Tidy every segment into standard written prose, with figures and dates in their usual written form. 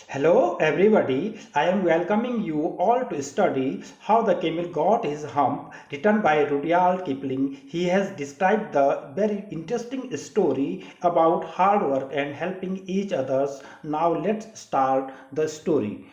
Hello everybody, I am welcoming you all to study How the Camel Got His Hump, written by Rudyard Kipling. He has described the very interesting story about hard work and helping each others. Now let's start the story.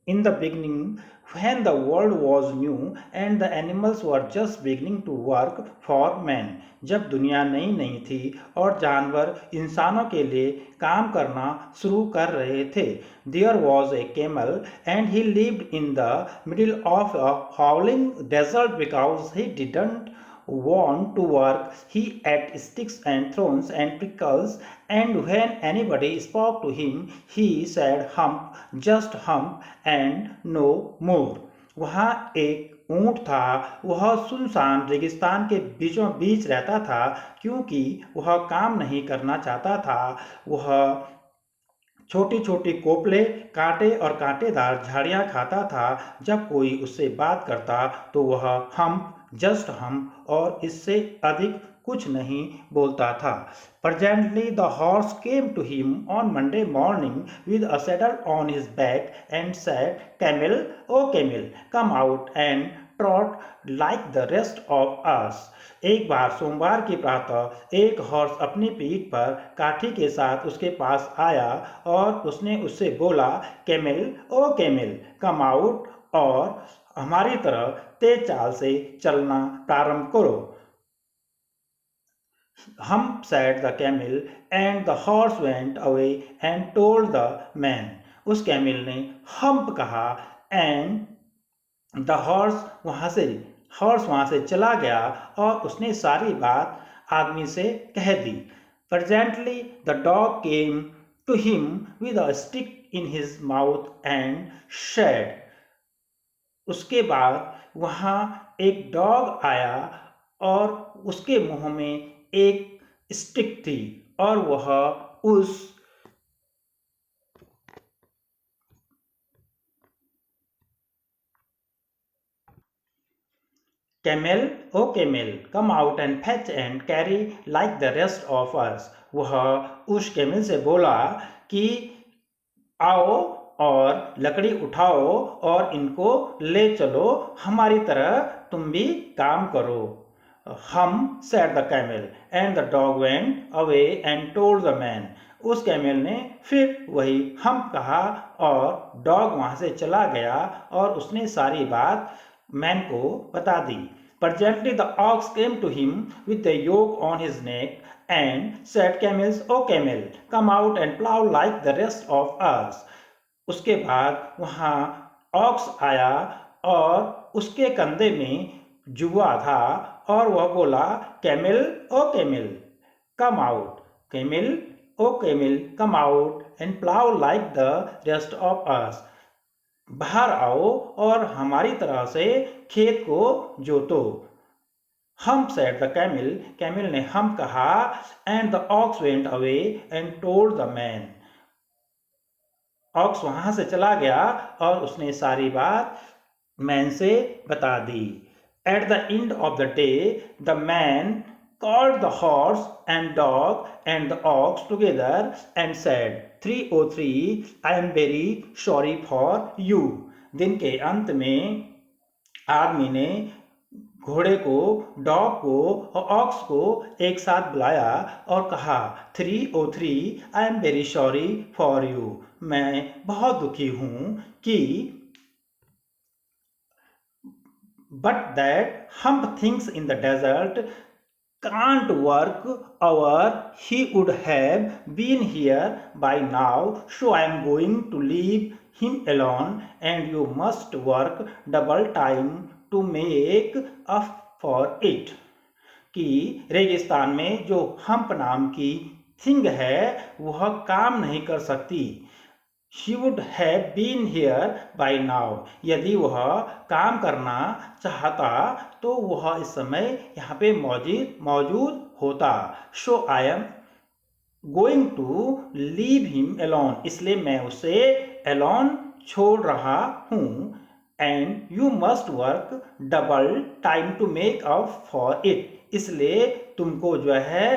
In the beginning, when the world was new and the animals were just beginning to work for man, जब दुनिया नई नई थी और जानवर इंसानों के लिए काम करना शुरू कर रहे थे, there was a camel and he lived in the middle of a howling desert because he didn't want to work. He ate sticks and thorns and prickles, and when anybody spoke to him, he said, hump, just hump, and no more. वहाँ एक ऊंट था। वह सुनसान रेगिस्तान के बीचों बीच रहता था क्योंकि वह काम नहीं करना चाहता था। वह छोटी छोटी कोपले, कांटे और कांटेदार झाड़ियां खाता था। जब कोई उससे बात करता तो वह हम, जस्ट हम और इससे अधिक कुछ नहीं बोलता था। Presently the horse came to him on Monday morning with a saddle on his back and said, Camel, oh camel, come out and trot like the rest of us. एक बार सोमवार की प्रातः एक हॉर्स अपनी पीठ पर काठी के साथ उसके पास आया और उसने उससे बोला, camel o camel, come out और हमारी तरह तेज चाल से चलना प्रारंभ करो। Hump said the camel, and the horse went away and told the man. उस कैमिल ने हम्प कहा एंड द हॉर्स वहां से चला गया और उसने सारी बात आदमी से कह दी। Presently the dog came to him with a stick in his mouth and said. उसके बाद वहां एक डॉग आया और उसके मुंह में एक स्टिक थी और वह उस camel o camel, come out and fetch and carry like the rest of us. वह उस कैमेल से बोला कि आओ और लकड़ी उठाओ और इनको ले चलो, हमारी तरह तुम भी काम करो। हम said the camel and the dog went away and told the man. उस कैमेल ने फिर वही हम कहा और डॉग वहां से चला गया और उसने सारी बात मैन को बता दी। Presently the ox came to him with the yoke on his neck and said, Camels, O camel, come out and plow like the rest of us. उसके बाद वहां ऑक्स आया और उसके कंधे में जुआ था और वह बोला, camel o camel, come out, camel o camel, come out and plough like the rest of us. बाहर आओ और हमारी तरह से खेत को जोतो। हम सेड द कैमिल, कैमिल ने हम कहा and the ox went away and told the man. Ox वहां से चला गया और उसने सारी बात मैन से बता दी। At the end of the day, the man called the horse and dog and the ox together and said, 303, I am very sorry for you. दिन के अंत में आदमी ने घोड़े को, डॉग को और ऑक्स को एक साथ बुलाया और कहा, 303, I am very sorry for you. मैं बहुत दुखी हूं कि but that hump things in the desert can't work or he would have been here by now, so I am going to leave him alone and you must work double time to make up for it. कि रेगिस्तान में जो hump नाम key thing है वह काम नहीं कर सकती। She would have been here by now. यदि वह काम करना चाहता तो वह इस समय यहाँ पे मौजूद होता। So I am going to leave him alone. इसलिए मैं उसे alone छोड़ रहा हूँ। And you must work double time to make up for it. इसलिए तुमको जो है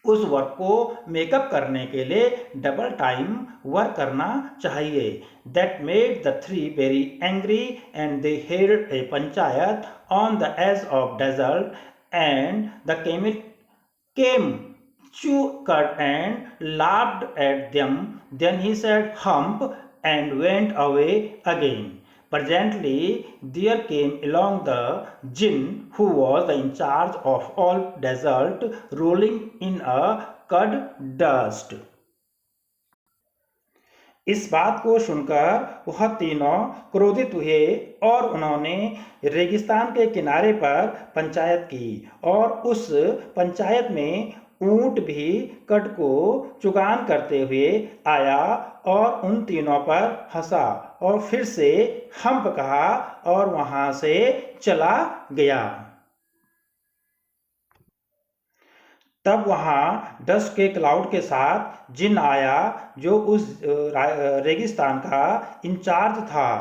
उस वर्क को मेकअप करने के लिए डबल टाइम वर्क करना चाहिए। That made the three very angry and they held a panchayat on the edge of desert and the camel came chewed and laughed at them. Then he said, "Hump," and went away again. Presently, there came along the jinn who was in charge of all desert, rolling in a cud dust. इस बात को सुनकर वह तीनों क्रोधित हुए और उन्होंने रेगिस्तान के किनारे पर पंचायत की और उस पंचायत में ऊंट भी कट को चुगान करते हुए आया और उन तीनों पर हंसा और फिर से हम्प कहा और वहां से चला गया। तब वहां डस्ट के क्लाउड के साथ जिन आया जो उस रेगिस्तान का इंचार्ज था।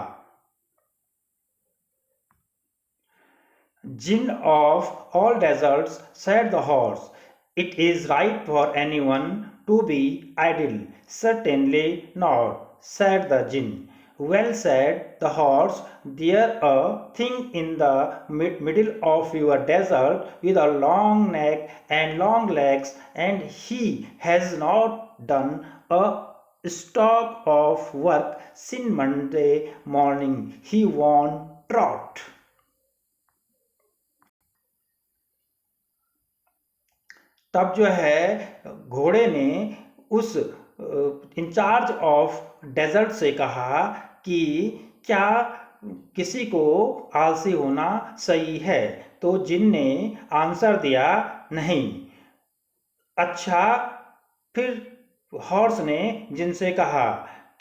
Jinn of all deserts, said the horse, "It is right for anyone to be idle." "Certainly not," said the Jinn. "Well," said the horse, "there a thing in the middle of your desert with a long neck and long legs, and he has not done a stalk of work since Monday morning. He won't trot." तब जो है घोड़े ने उस in charge of desert से कहा कि क्या किसी को आलसी होना सही है? तो जिन ने आंसर दिया, नहीं। अच्छा, फिर हॉर्स ने जिनसे कहा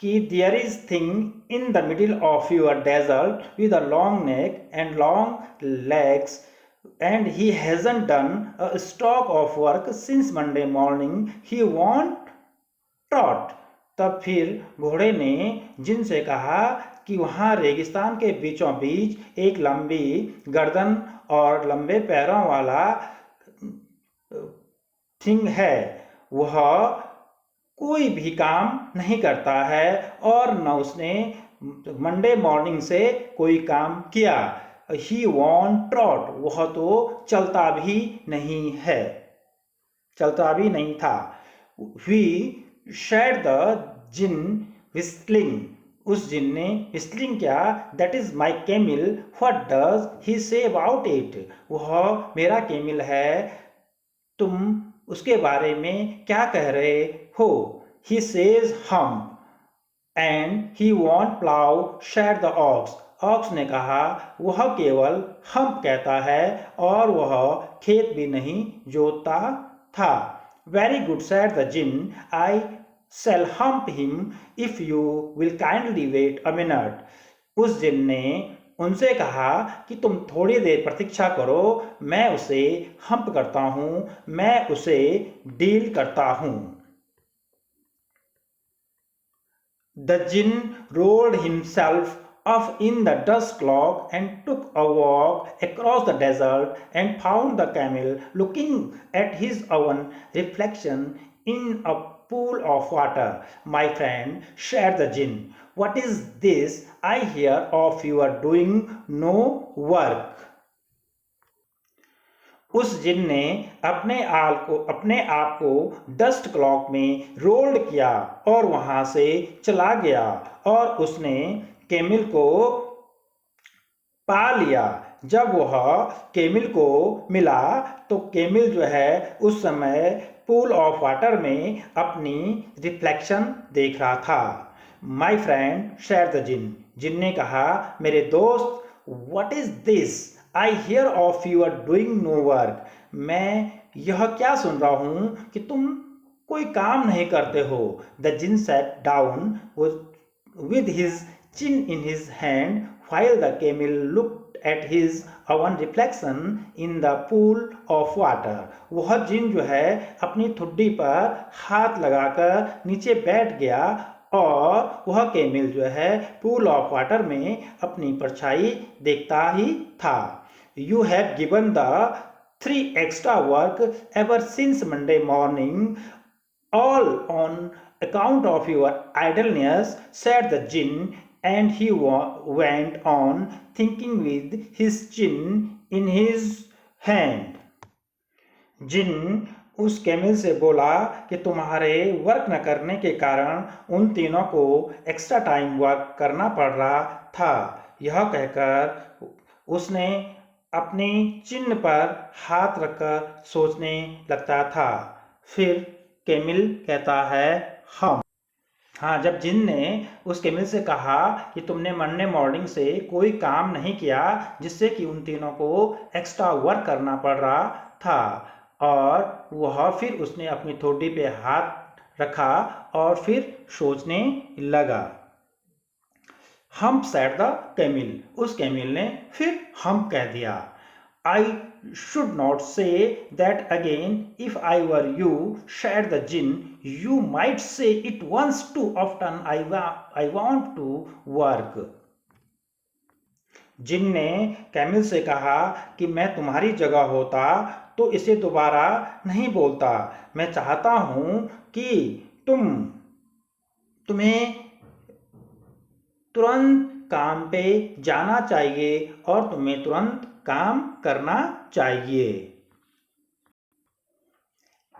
कि there is thing in the middle of your desert with a long neck and long legs and he hasn't done a stalk of work since Monday morning. He won't trot. तब फिर घोड़े ने जिनसे कहा कि वहाँ रेगिस्तान के बीचों बीच एक लंबी गर्दन और लंबे पैरों वाला थिंग है, वह कोई भी काम नहीं करता है और न उसने मंडे मॉर्निंग से कोई काम किया। He won't trot, वह तो चलता भी नहीं है, चलता भी नहीं था। We said the jinn whistling, उस जिन ने whistling किया। That is my camel, what does he say about it? वह मेरा केमिल है, तुम उसके बारे में क्या कह रहे हो? He says hump and he won't plow, said the ox. Ox ने कहा वह केवल हम्प कहता है और वह खेत भी नहीं जोतता था। Very good, said the jinn, I shall hump him if you will kindly wait a minute. उस जिन ने उनसे कहा कि तुम थोड़ी देर प्रतीक्षा करो, मैं उसे हम्प करता हूं, मैं उसे डील करता हूं। The jinn rolled himself up in the dust cloak and took a walk across the desert and found the camel looking at his own reflection in a pool of water. "My friend," said the jinn, "what is this I hear of your doing no work?" उस जिन ने अपने आप को dust clock में rolled किया और वहां से चला गया और उसने केमिल को पा लिया। जब वह केमिल को मिला तो केमिल जो है उस समय पूल ऑफ वाटर में अपनी रिफ्लेक्शन देख रहा था। My friend, said the jinn, जिन ने कहा मेरे दोस्त, what is this I hear of your doing no work, मैं यह क्या सुन रहा हूं कि तुम कोई काम नहीं करते हो। The jinn sat down with his chin in his hand while the camel looked at his own reflection in the pool of water. वह जिन जो है अपनी ठुड्डी पर हाथ लगाकर नीचे बैठ गया और वह केमिल जो है पूल ऑफ वाटर में अपनी परछाई देखता ही था। You have given the 3 extra work ever since Monday morning, all on account of your idleness, said the jinn, and he went on thinking with his chin in his hand. जिन उस camel से बोला कि तुम्हारे work न करने के कारण उन तीनों को एक्स्ट्रा टाइम वर्क करना पड़ रहा था। यह कहकर उसने अपनी चिन्ह पर हाथ रखकर सोचने लगता था। फिर कैमिल कहता है हम। हाँ, जब जिन ने उस कैमिल से कहा कि तुमने मंडे मॉर्निंग से कोई काम नहीं किया जिससे कि उन तीनों को एक्स्ट्रा वर्क करना पड़ रहा था, और वह फिर उसने अपनी ठोड़ी पे हाथ रखा और फिर सोचने लगा। हम सेड द कैमिल, उस कैमिल ने फिर हम कह दिया। I should not say that again if I were you, said the jinn. You might say it once too often. I want to work. जिन ने कैमिल से कहा कि मैं तुम्हारी जगह होता तो इसे दोबारा नहीं बोलता। मैं चाहता हूं कि तुम्हें तुरंत काम पे जाना चाहिए और तुम्हें तुरंत काम करना चाहिए।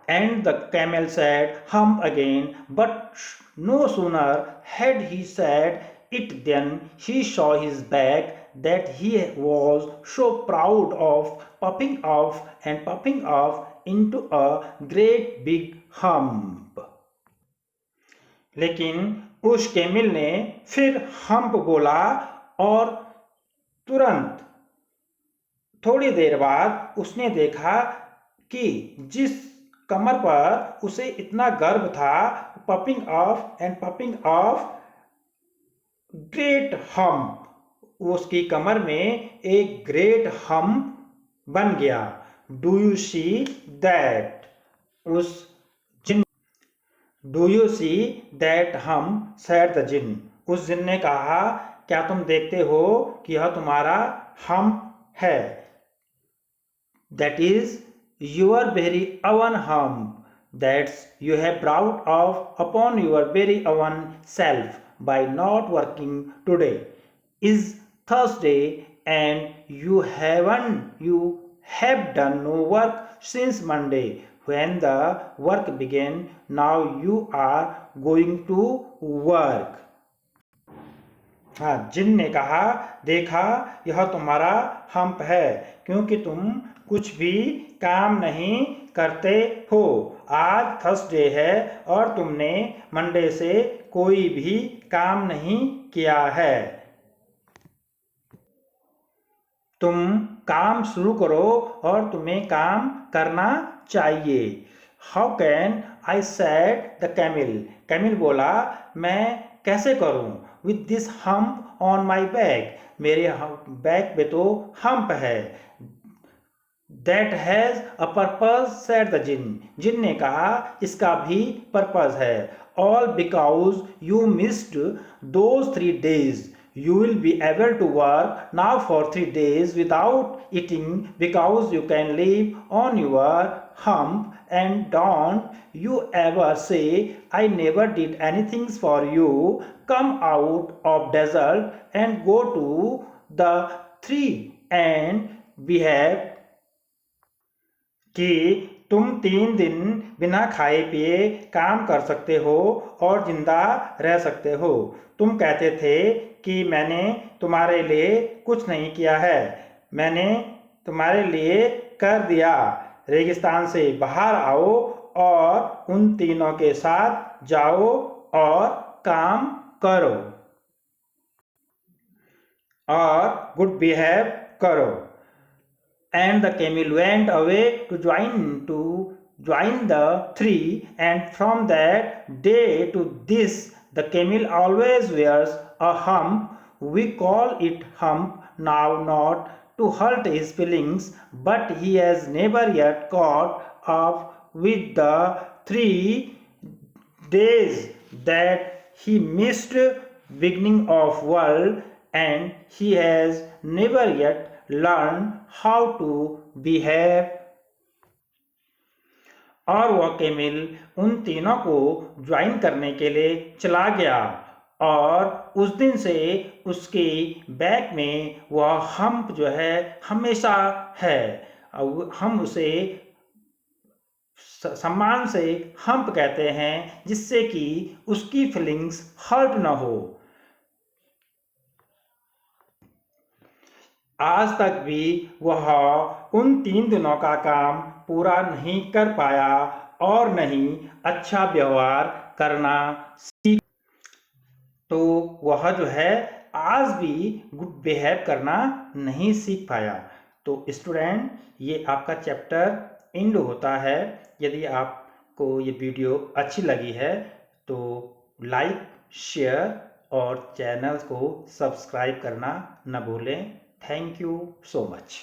And the camel said, hum again, but no sooner had he said it than he saw his back that he was so proud of puffing off into a great big hump. लेकिन उस camel ने फिर hump बोला और तुरंत थोड़ी देर बाद उसने देखा कि जिस कमर पर उसे इतना गर्व था, पपिंग ऑफ ग्रेट हम्प, उसकी कमर में एक ग्रेट हम्प बन गया। Do you see that? Do you see that हम, सैड द जिन, उस जिन ने कहा क्या तुम देखते हो कि यह तुम्हारा हम्प है? That is your very own hump that you have brought off upon your very own self by not working today. Is Thursday and you have done no work since Monday when the work began. Now you are going to work. हाँ, जिन ने कहा देखा यह तुम्हारा hump है क्योंकि तुम कुछ भी काम नहीं करते हो। आज थर्सडे है और तुमने मंडे से कोई भी काम नहीं किया है। तुम काम शुरू करो और तुम्हें काम करना चाहिए। How can I, said the camel, camel बोला मैं कैसे करूं? With this hump on my back, मेरे बैक पे तो हम्प है। That has a purpose, said the jinn, जिन ने कहा इसका भी पर्पज है। All because you missed those 3 days. You will be able to work now for 3 days without eating because you can live on your hump, and don't you ever say I never did anything for you. Come out of desert and go to the tree and behave. कि तुम 3 दिन बिना खाए पिए काम कर सकते हो और जिंदा रह सकते हो। तुम कहते थे कि मैंने तुम्हारे लिए कुछ नहीं किया है, मैंने तुम्हारे लिए कर दिया। रेगिस्तान से बाहर आओ और उन तीनों के साथ जाओ और काम करो और गुड बिहेव करो। And the camel went away to join the 3, and from that day to this the camel always wears a hump. We call it hump now not to hurt his feelings, but he has never yet caught up with the 3 days that he missed beginning of world, and he has never yet learn how to behave और वह camel उन तीनों को join करने के लिए चला गया और उस दिन से उसके बैक में वह हम्प जो है हमेशा है। हम उसे सम्मान से हम्प कहते हैं, जिससे कि उसकी फीलिंग्स हर्ट ना हो। आज तक भी वह उन 3 दिनों का काम पूरा नहीं कर पाया और नहीं अच्छा व्यवहार करना सीख, तो वह जो है आज भी गुड बिहेव करना नहीं सीख पाया। तो स्टूडेंट, ये आपका चैप्टर एंड होता है। यदि आपको ये वीडियो अच्छी लगी है तो लाइक, शेयर और चैनल को सब्सक्राइब करना न भूलें। Thank you so much.